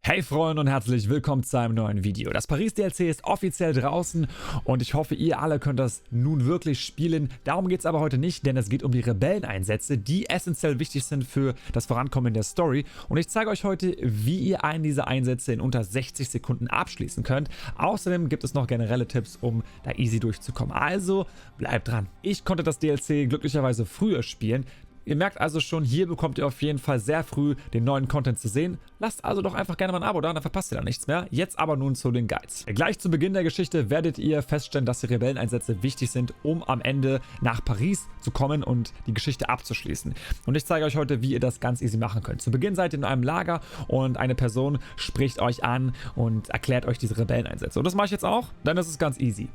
Hey Freunde und herzlich willkommen zu einem neuen Video. Das Paris DLC ist offiziell draußen und ich hoffe, ihr alle könnt das nun wirklich spielen. Darum geht es aber heute nicht, denn es geht um die Rebelleneinsätze, die essentiell wichtig sind für das Vorankommen der Story. Und ich zeige euch heute, wie ihr einen dieser Einsätze in unter 60 Sekunden abschließen könnt. Außerdem gibt es noch generelle Tipps, um da easy durchzukommen. Also bleibt dran. Ich konnte das DLC glücklicherweise früher spielen. Ihr merkt also schon, hier bekommt ihr auf jeden Fall sehr früh den neuen Content zu sehen. Lasst also doch einfach gerne mal ein Abo da, dann verpasst ihr da nichts mehr. Jetzt aber nun zu den Guides. Gleich zu Beginn der Geschichte werdet ihr feststellen, dass die Rebelleneinsätze wichtig sind, um am Ende nach Paris zu kommen und die Geschichte abzuschließen. Und ich zeige euch heute, wie ihr das ganz easy machen könnt. Zu Beginn seid ihr in einem Lager und eine Person spricht euch an und erklärt euch diese Rebelleneinsätze. Und das mache ich jetzt auch, denn das ist ganz easy.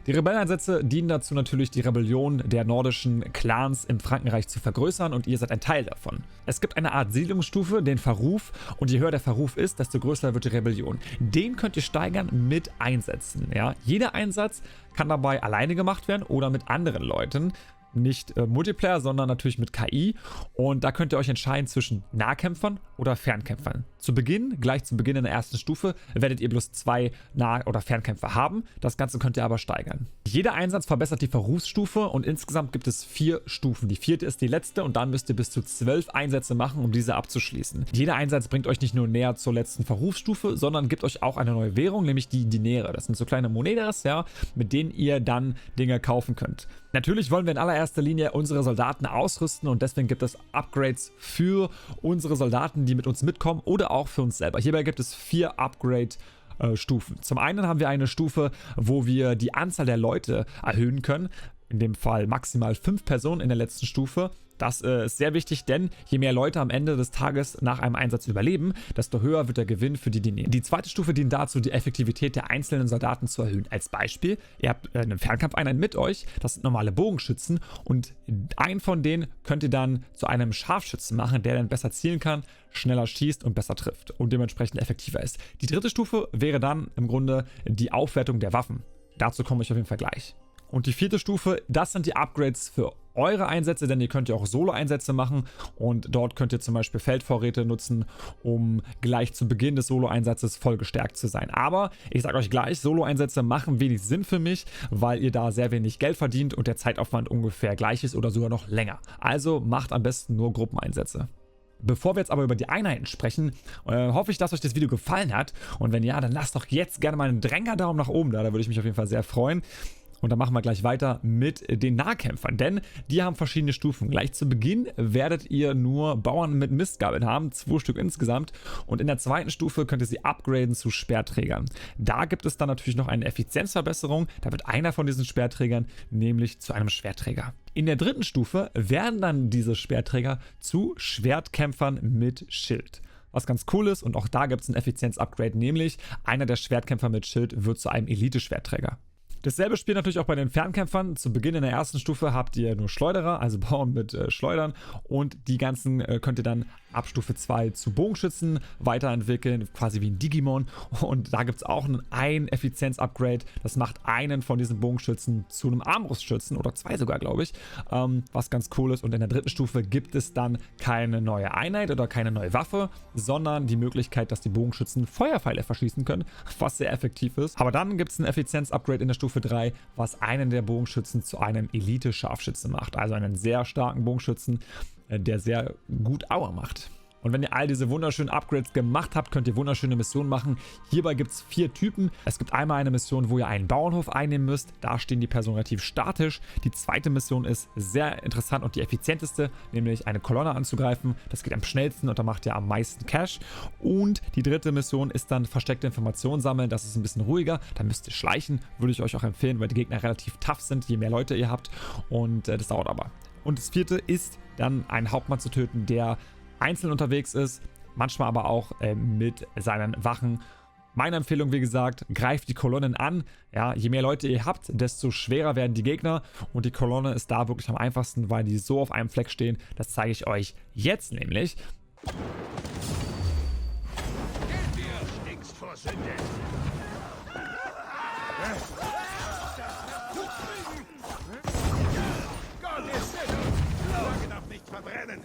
Die Rebelleneinsätze dienen dazu natürlich, die Rebellion der nordischen Clans im Frankenreich zu vergrößern und ihr seid ein Teil davon. Es gibt eine Art Siedlungsstufe, den Verruf, und je höher der Verruf ist, desto größer wird die Rebellion. Den könnt ihr steigern mit Einsätzen. Ja? Jeder Einsatz kann dabei alleine gemacht werden oder mit anderen Leuten. Nicht Multiplayer, sondern natürlich mit KI, und da könnt ihr euch entscheiden zwischen Nahkämpfern oder Fernkämpfern. Gleich zu Beginn in der ersten Stufe, werdet ihr bloß 2 Nah- oder Fernkämpfer haben. Das Ganze könnt ihr aber steigern. Jeder Einsatz verbessert die Verrufsstufe und insgesamt gibt es 4 Stufen. Die 4. ist die letzte und dann müsst ihr bis zu 12 Einsätze machen, um diese abzuschließen. Jeder Einsatz bringt euch nicht nur näher zur letzten Verrufsstufe, sondern gibt euch auch eine neue Währung, nämlich die Dinere. Das sind so kleine Monedas, ja, mit denen ihr dann Dinge kaufen könnt. Natürlich wollen wir in allererster Linie unsere Soldaten ausrüsten und deswegen gibt es Upgrades für unsere Soldaten, die mit uns mitkommen, oder auch für uns selber. Hierbei gibt es 4 Upgrade-Stufen. Zum einen haben wir eine Stufe, wo wir die Anzahl der Leute erhöhen können. In dem Fall maximal 5 Personen in der letzten Stufe. Das ist sehr wichtig, denn je mehr Leute am Ende des Tages nach einem Einsatz überleben, desto höher wird der Gewinn für die Dinge. Die zweite Stufe dient dazu, die Effektivität der einzelnen Soldaten zu erhöhen. Als Beispiel, ihr habt einen Fernkampfeinheit mit euch, das sind normale Bogenschützen, und einen von denen könnt ihr dann zu einem Scharfschützen machen, der dann besser zielen kann, schneller schießt und besser trifft und dementsprechend effektiver ist. Die dritte Stufe wäre dann im Grunde die Aufwertung der Waffen. Dazu komme ich auf jeden Fall gleich. Und die 4. Stufe, das sind die Upgrades für eure Einsätze, denn ihr könnt ja auch Solo-Einsätze machen und dort könnt ihr zum Beispiel Feldvorräte nutzen, um gleich zu Beginn des Solo-Einsatzes voll gestärkt zu sein. Aber ich sage euch gleich, Solo-Einsätze machen wenig Sinn für mich, weil ihr da sehr wenig Geld verdient und der Zeitaufwand ungefähr gleich ist oder sogar noch länger. Also macht am besten nur Gruppeneinsätze. Bevor wir jetzt aber über die Einheiten sprechen, hoffe ich, dass euch das Video gefallen hat, und wenn ja, dann lasst doch jetzt gerne mal einen Daumen nach oben da würde ich mich auf jeden Fall sehr freuen. Und dann machen wir gleich weiter mit den Nahkämpfern, denn die haben verschiedene Stufen. Gleich zu Beginn werdet ihr nur Bauern mit Mistgabeln haben, 2 Stück insgesamt. Und in der 2. Stufe könnt ihr sie upgraden zu Speerträgern. Da gibt es dann natürlich noch eine Effizienzverbesserung. Da wird einer von diesen Speerträgern nämlich zu einem Schwertträger. In der 3. Stufe werden dann diese Speerträger zu Schwertkämpfern mit Schild. Was ganz cool ist, und auch da gibt es ein Effizienz-Upgrade, nämlich einer der Schwertkämpfer mit Schild wird zu einem Elite-Schwertträger. Dasselbe spielt natürlich auch bei den Fernkämpfern. Zu Beginn in der 1. Stufe habt ihr nur Schleuderer, also Bauern mit Schleudern, und die ganzen könnt ihr dann ab Stufe 2 zu Bogenschützen weiterentwickeln, quasi wie ein Digimon, und da gibt es auch ein Effizienz-Upgrade, das macht einen von diesen Bogenschützen zu einem Armbrustschützen, oder 2 sogar, glaube ich, was ganz cool ist. Und in der 3. Stufe gibt es dann keine neue Einheit oder keine neue Waffe, sondern die Möglichkeit, dass die Bogenschützen Feuerpfeile verschießen können, was sehr effektiv ist. Aber dann gibt es ein Effizienz-Upgrade in der Stufe 3, was einen der Bogenschützen zu einem Elite-Scharfschützen macht. Also einen sehr starken Bogenschützen, der sehr gut Aua macht. Und wenn ihr all diese wunderschönen Upgrades gemacht habt, könnt ihr wunderschöne Missionen machen. Hierbei gibt es 4 Typen. Es gibt einmal eine Mission, wo ihr einen Bauernhof einnehmen müsst. Da stehen die Personen relativ statisch. Die 2. Mission ist sehr interessant und die effizienteste, nämlich eine Kolonne anzugreifen. Das geht am schnellsten und da macht ihr am meisten Cash. Und die 3. Mission ist dann versteckte Informationen sammeln. Das ist ein bisschen ruhiger. Da müsst ihr schleichen, würde ich euch auch empfehlen, weil die Gegner relativ tough sind, je mehr Leute ihr habt. Und das dauert aber. Und das 4. ist dann einen Hauptmann zu töten, der einzeln unterwegs ist, manchmal aber auch mit seinen Wachen. Meine Empfehlung, wie gesagt, greift die Kolonnen an. Ja, je mehr Leute ihr habt, desto schwerer werden die Gegner, und die Kolonne ist da wirklich am einfachsten, weil die so auf einem Fleck stehen. Das zeige ich euch jetzt nämlich. Verbrennen!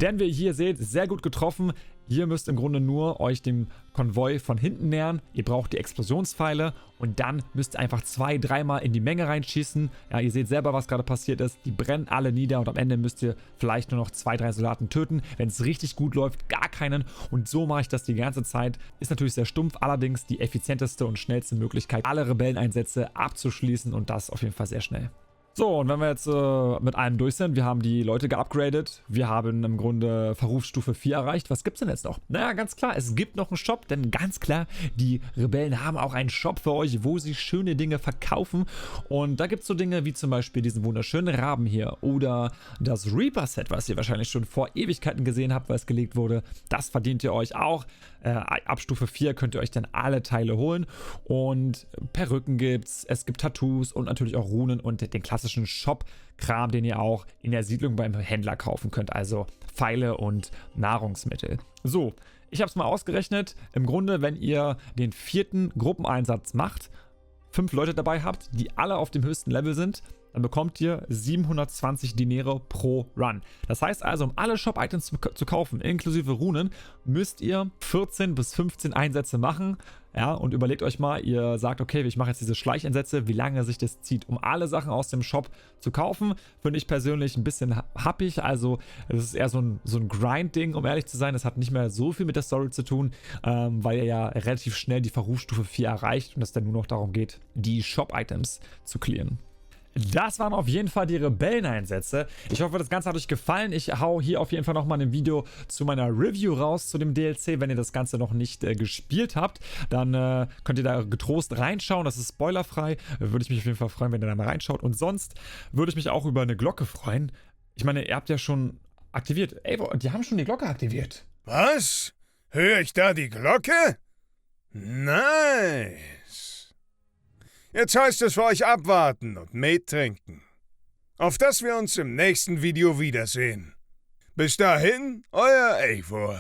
Denn wie ihr hier seht, sehr gut getroffen. Ihr müsst im Grunde nur euch dem Konvoi von hinten nähern. Ihr braucht die Explosionspfeile und dann müsst ihr einfach 2-3 Mal in die Menge reinschießen. Ja, ihr seht selber, was gerade passiert ist. Die brennen alle nieder und am Ende müsst ihr vielleicht nur noch 2-3 Soldaten töten. Wenn es richtig gut läuft, gar keinen. Und so mache ich das die ganze Zeit. Ist natürlich sehr stumpf, allerdings die effizienteste und schnellste Möglichkeit, alle Rebelleneinsätze abzuschließen und das auf jeden Fall sehr schnell. So, und wenn wir jetzt mit allem durch sind, wir haben die Leute geupgradet, wir haben im Grunde Verrufsstufe 4 erreicht. Was gibt's denn jetzt noch? Naja, ganz klar, es gibt noch einen Shop, denn ganz klar, die Rebellen haben auch einen Shop für euch, wo sie schöne Dinge verkaufen. Und da gibt es so Dinge wie zum Beispiel diesen wunderschönen Raben hier oder das Reaper-Set, was ihr wahrscheinlich schon vor Ewigkeiten gesehen habt, weil es gelegt wurde. Das verdient ihr euch auch. Ab Stufe 4 könnt ihr euch dann alle Teile holen. Und Perücken gibt's, es gibt Tattoos und natürlich auch Runen und den klassischen Shop-Kram, den ihr auch in der Siedlung beim Händler kaufen könnt, also Pfeile und Nahrungsmittel. So, ich habe es mal ausgerechnet. Im Grunde, wenn ihr den 4. Gruppeneinsatz macht, 5 Leute dabei habt, die alle auf dem höchsten Level sind, dann bekommt ihr 720 Dinero pro Run. Das heißt also, um alle Shop-Items zu kaufen, inklusive Runen, müsst ihr 14 bis 15 Einsätze machen. Ja, und überlegt euch mal, ihr sagt, okay, ich mache jetzt diese Schleicheinsätze, wie lange sich das zieht, um alle Sachen aus dem Shop zu kaufen. Finde ich persönlich ein bisschen happig, also das ist eher so ein Grind-Ding, um ehrlich zu sein. Das hat nicht mehr so viel mit der Story zu tun, weil ihr ja relativ schnell die Verrufsstufe 4 erreicht und es dann nur noch darum geht, die Shop-Items zu clearen. Das waren auf jeden Fall die Rebelleneinsätze. Ich hoffe, das Ganze hat euch gefallen. Ich hau hier auf jeden Fall nochmal ein Video zu meiner Review raus zu dem DLC. Wenn ihr das Ganze noch nicht gespielt habt, dann könnt ihr da getrost reinschauen. Das ist spoilerfrei. Würde ich mich auf jeden Fall freuen, wenn ihr da mal reinschaut. Und sonst würde ich mich auch über eine Glocke freuen. Ich meine, ihr habt ja schon aktiviert. Ey, die haben schon die Glocke aktiviert. Was? Höre ich da die Glocke? Nice. Jetzt heißt es für euch abwarten und Met trinken. Auf dass wir uns im nächsten Video wiedersehen. Bis dahin, euer Eivor.